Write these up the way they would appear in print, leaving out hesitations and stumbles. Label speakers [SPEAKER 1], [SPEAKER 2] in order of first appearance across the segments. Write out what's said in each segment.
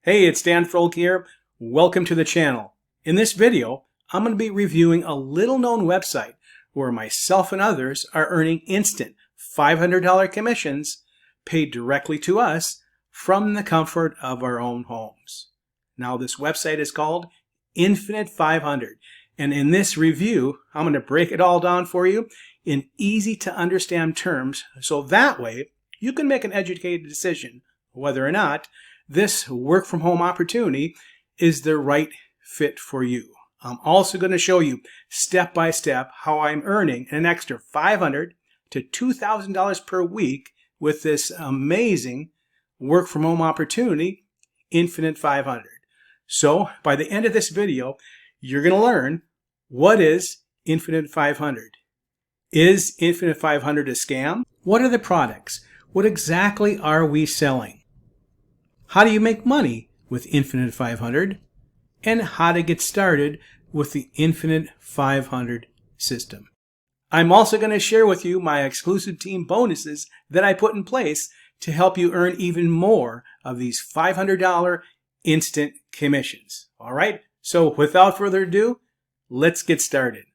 [SPEAKER 1] Hey, it's Dan Froelke here. Welcome to the channel. In this video, I'm going to be reviewing a little-known website where myself and others are earning instant $500 commissions paid directly to us from the comfort of our own homes. Now, this website is called Infinite 500, and in this review, I'm going to break it all down for you in easy-to-understand terms, so that way you can make an educated decision whether or not this work-from-home opportunity is the right fit for you. I'm also going to show you step-by-step how I'm earning an extra $500 to $2,000 per week with this amazing work-from-home opportunity, Infinite 500. So by the end of this video, you're going to learn what is Infinite 500. Is Infinite 500 a scam? What are the products? What exactly are we selling? How do you make money with Infinite 500? And how to get started with the Infinite 500 system. I'm also going to share with you my exclusive team bonuses that I put in place to help you earn even more of these $500 instant commissions. All right, so without further ado, let's get started.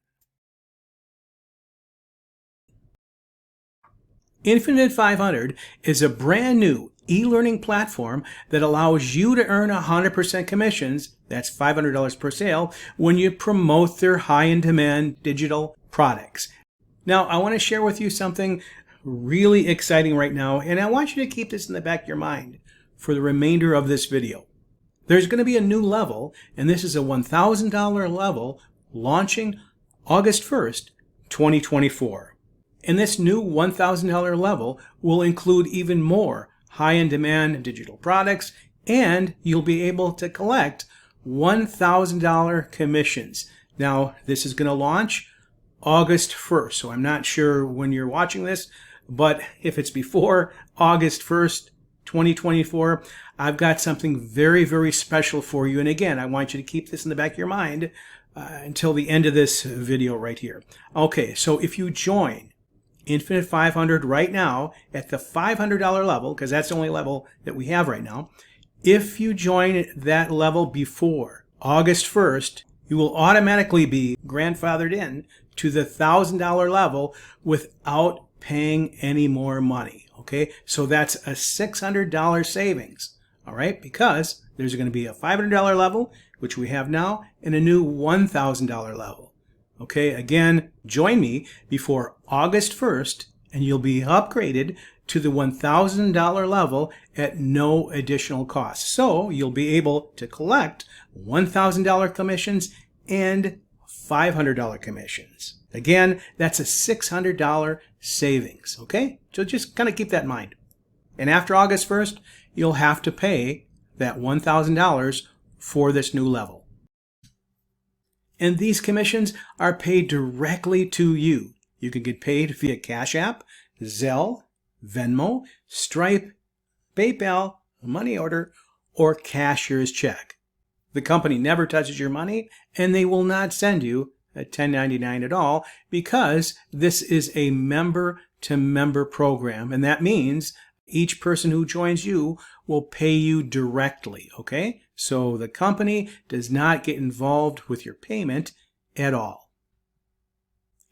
[SPEAKER 1] Infinite 500 is a brand new e-learning platform that allows you to earn 100% commissions, that's $500 per sale, when you promote their high-in-demand digital products. Now, I want to share with you something really exciting right now, and I want you to keep this in the back of your mind for the remainder of this video. There's going to be a new level, and this is a $1,000 level launching August 1st, 2024. And this new $1,000 level will include even more high-in-demand digital products, and you'll be able to collect $1,000 commissions. Now, this is going to launch August 1st, so I'm not sure when you're watching this, but if it's before August 1st, 2024, I've got something very, very special for you. And again, I want you to keep this in the back of your mind until the end of this video right here. Okay, so if you join Infinite 500 right now at the $500 level, because that's the only level that we have right now, if you join that level before August 1st, you will automatically be grandfathered in to the $1,000 level without paying any more money. Okay, so that's a $600 savings. All right, because there's going to be a $500 level, which we have now, and a new $1,000 level. Okay, again, join me before August 1st, and you'll be upgraded to the $1,000 level at no additional cost. So you'll be able to collect $1,000 commissions and $500 commissions. Again, that's a $600 savings. Okay, so just kind of keep that in mind. And after August 1st, you'll have to pay that $1,000 for this new level. And these commissions are paid directly to you. You can get paid via Cash App, Zelle, Venmo, Stripe, PayPal, money order, or cashier's check. The company never touches your money, and they will not send you a 1099 at all, because this is a member-to-member program, and that means each person who joins you will pay you directly, okay? So the company does not get involved with your payment at all.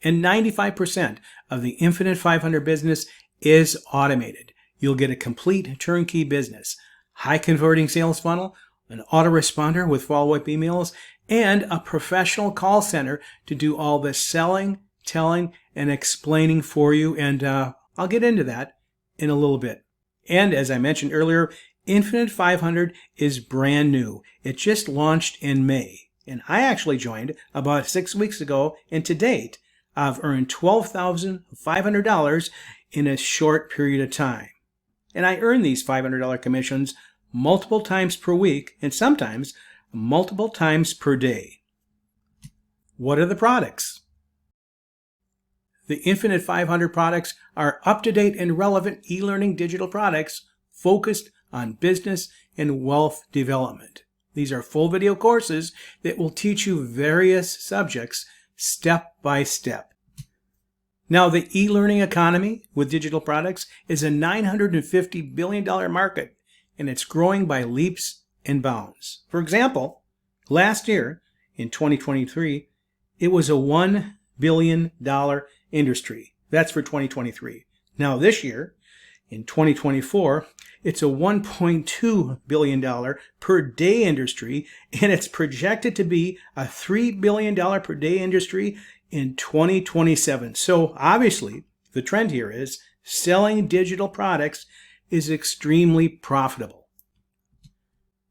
[SPEAKER 1] And 95% of the Infinite 500 business is automated. You'll get a complete turnkey business, high converting sales funnel, an autoresponder with follow-up emails, and a professional call center to do all the selling, telling, and explaining for you. And I'll get into that in a little bit. And as I mentioned earlier, Infinite 500 is brand new. It just launched in May. And I actually joined about 6 weeks ago, and to date, I've earned $12,500 in a short period of time. And I earn these $500 commissions multiple times per week, and sometimes multiple times per day. What are the products? The Infinite 500 products are up-to-date and relevant e-learning digital products focused on business and wealth development. These are full video courses that will teach you various subjects step by step. Now, the e-learning economy with digital products is a $950 billion market, and it's growing by leaps bounds. For example, last year in 2023, it was a $1 billion industry. That's for 2023. Now this year, in 2024, it's a $1.2 billion per day industry, and it's projected to be a $3 billion per day industry in 2027. So obviously, the trend here is selling digital products is extremely profitable.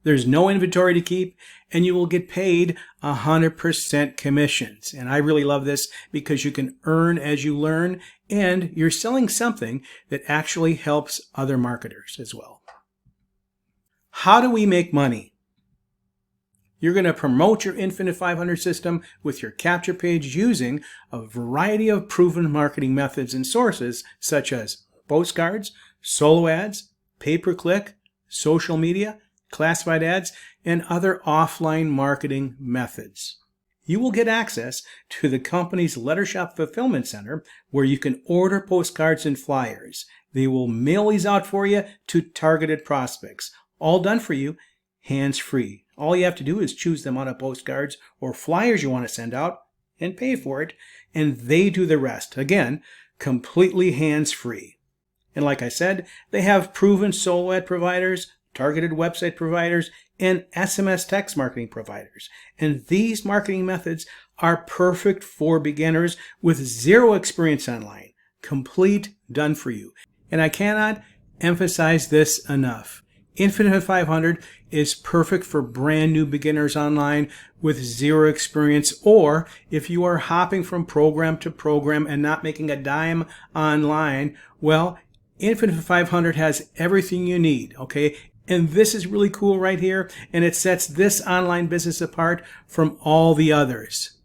[SPEAKER 1] There's no inventory to keep, and you will get paid 100% commissions. And I really love this because you can earn as you learn, and you're selling something that actually helps other marketers as well. How do we make money? You're going to promote your Infinite 500 system with your capture page using a variety of proven marketing methods and sources such as postcards, solo ads, pay-per-click, social media, classified ads, and other offline marketing methods. You will get access to the company's Lettershop Fulfillment Center where you can order postcards and flyers. They will mail these out for you to targeted prospects. All done for you, hands-free. All you have to do is choose the amount of postcards or flyers you want to send out and pay for it, and they do the rest. Again, completely hands-free. And like I said, they have proven solo ad providers, targeted website providers, and SMS text marketing providers. And these marketing methods are perfect for beginners with zero experience online. Complete, done for you. And I cannot emphasize this enough. Infinite 500 is perfect for brand new beginners online with zero experience, or if you are hopping from program to program and not making a dime online, well, Infinite 500 has everything you need, okay? And this is really cool right here, and it sets this online business apart from all the others.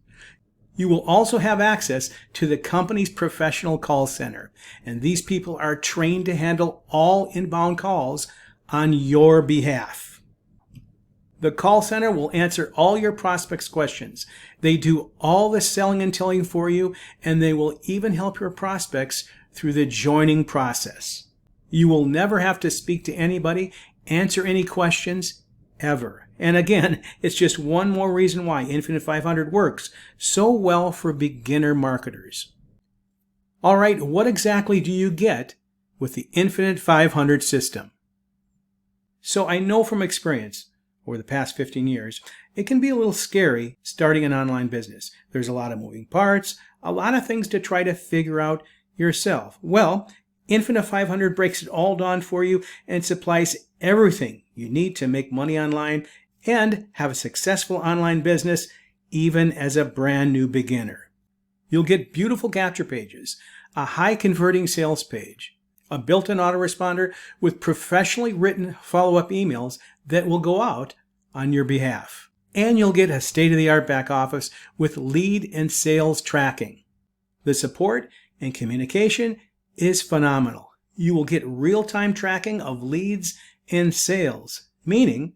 [SPEAKER 1] You will also have access to the company's professional call center, and these people are trained to handle all inbound calls on your behalf. The call center will answer all your prospects' questions. They do all the selling and telling for you, and they will even help your prospects through the joining process. You will never have to speak to anybody, answer any questions, ever. And again, it's just one more reason why Infinite 500 works so well for beginner marketers. All right, what exactly do you get with the Infinite 500 system? So I know from experience over the past 15 years, it can be a little scary starting an online business. There's a lot of moving parts, a lot of things to try to figure out yourself. Well, Infinite 500 breaks it all down for you and supplies everything you need to make money online and have a successful online business even as a brand new beginner. You'll get beautiful capture pages, a high converting sales page, a built-in autoresponder with professionally written follow-up emails that will go out on your behalf. And you'll get a state-of-the-art back office with lead and sales tracking. The support and communication is phenomenal. You will get real-time tracking of leads and sales, meaning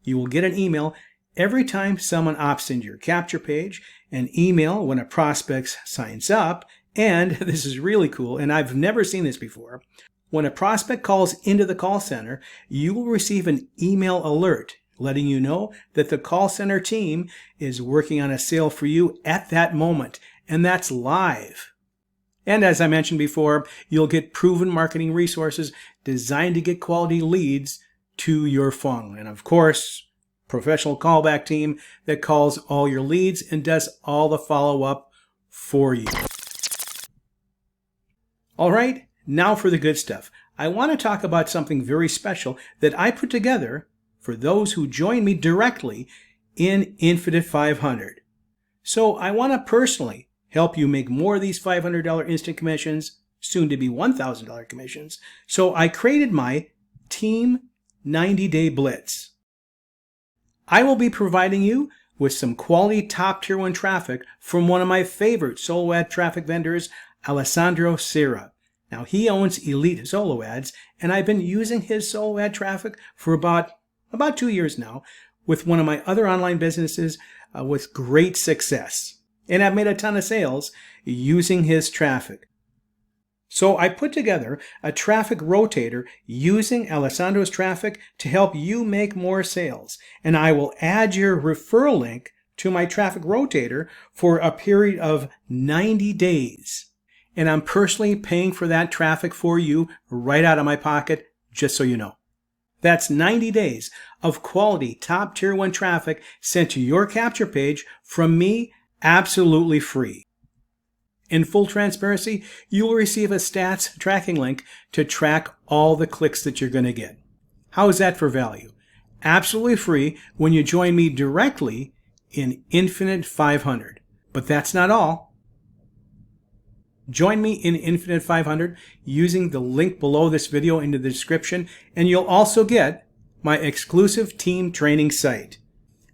[SPEAKER 1] you will get an email every time someone opts into your capture page, an email when a prospect signs up, and this is really cool, and I've never seen this before. When a prospect calls into the call center, you will receive an email alert letting you know that the call center team is working on a sale for you at that moment, and that's live. And as I mentioned before, you'll get proven marketing resources designed to get quality leads to your funnel. And of course, professional callback team that calls all your leads and does all the follow-up for you. All right, now for the good stuff. I want to talk about something very special that I put together for those who join me directly in Infinite 500. So I want to personally help you make more of these $500 instant commissions, soon to be $1,000 commissions. So I created my Team 90-Day Blitz. I will be providing you with some quality top tier 1 traffic from one of my favorite solo ad traffic vendors, 𝗗𝗜𝗦𝗖𝗟𝗔𝗜𝗠𝗘𝗥. Now he owns Elite Solo Ads, and I've been using his solo ad traffic for about 2 years now with one of my other online businesses with great success. And I've made a ton of sales using his traffic. So I put together a traffic rotator using Alessandro's traffic to help you make more sales. And I will add your referral link to my traffic rotator for a period of 90 days. And I'm personally paying for that traffic for you right out of my pocket, just so you know. That's 90 days of quality top tier 1 traffic sent to your capture page from me absolutely free. In full transparency, you will receive a stats tracking link to track all the clicks that you're going to get. How is that for value? Absolutely free when you join me directly in Infinite 500. But that's not all. Join me in Infinite 500 using the link below this video in the description, and you'll also get my exclusive team training site.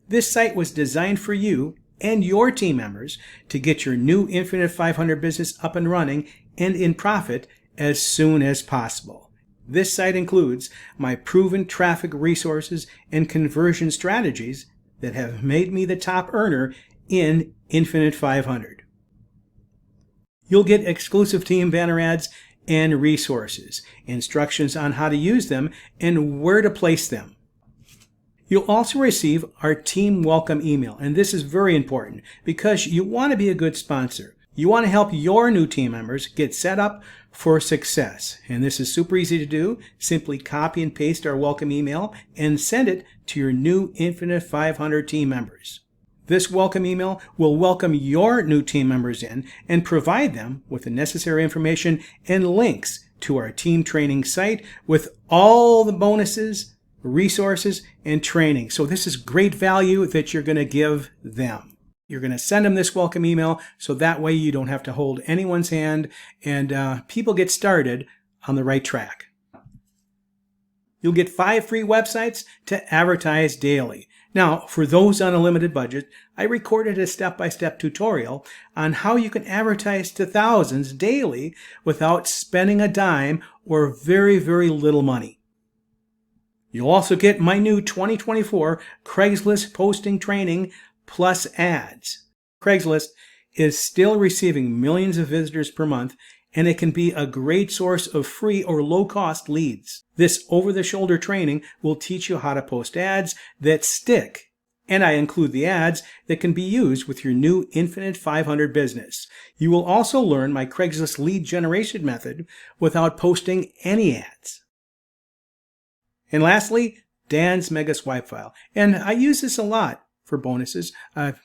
[SPEAKER 1] This site was designed for you and your team members to get your new Infinite 500 business up and running and in profit as soon as possible. This site includes my proven traffic resources and conversion strategies that have made me the top earner in Infinite 500. You'll get exclusive team banner ads and resources, instructions on how to use them and where to place them. You'll also receive our team welcome email, and this is very important because you want to be a good sponsor. You want to help your new team members get set up for success, and this is super easy to do. Simply copy and paste our welcome email and send it to your new Infinite 500 team members. This welcome email will welcome your new team members in and provide them with the necessary information and links to our team training site with all the bonuses, resources, and training. So this is great value that you're going to give them. You're going to send them this welcome email so that way you don't have to hold anyone's hand and people get started on the right track. You'll get 5 free websites to advertise daily. Now, for those on a limited budget, I recorded a step-by-step tutorial on how you can advertise to thousands daily without spending a dime or very, very little money. You'll also get my new 2024 Craigslist posting training plus ads. Craigslist is still receiving millions of visitors per month, and it can be a great source of free or low-cost leads. This over-the-shoulder training will teach you how to post ads that stick, and I include the ads that can be used with your new Infinite 500 business. You will also learn my Craigslist lead generation method without posting any ads. And lastly, Dan's Mega Swipe File, and I use this a lot for bonuses.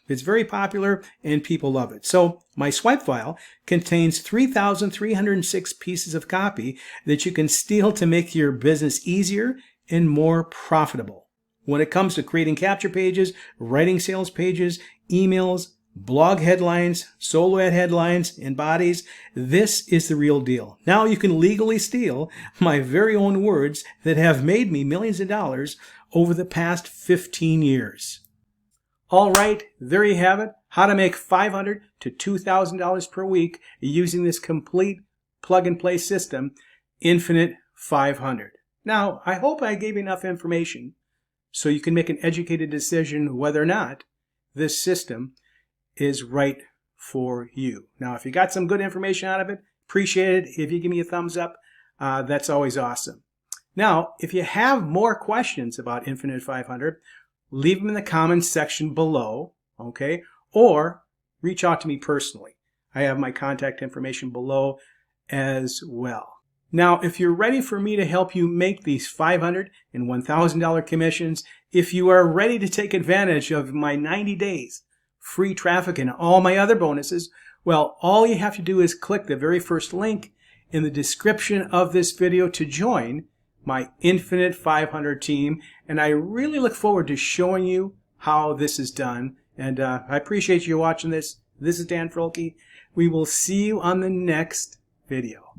[SPEAKER 1] It's very popular and people love it. So my swipe file contains 3,306 pieces of copy that you can steal to make your business easier and more profitable. When it comes to creating capture pages, writing sales pages, emails, blog headlines, solo ad headlines, and bodies, this is the real deal. Now you can legally steal my very own words that have made me millions of dollars over the past 15 years. All right, there you have it. How to make $500 to $2,000 per week using this complete plug-and-play system, Infinite 500. Now, I hope I gave you enough information so you can make an educated decision whether or not this system is right for you. Now, if you got some good information out of it, appreciate it. If you give me a thumbs up, that's always awesome. Now, if you have more questions about Infinite 500, leave them in the comments section below, okay? Or reach out to me personally. I have my contact information below as well. Now, if you're ready for me to help you make these $500 and $1,000 commissions, if you are ready to take advantage of my 90 days free traffic and all my other bonuses, well, all you have to do is click the very first link in the description of this video to join my Infinite 500 team, and I really look forward to showing you how this is done. And I appreciate you watching this. This is Dan Froelke. We will see you on the next video.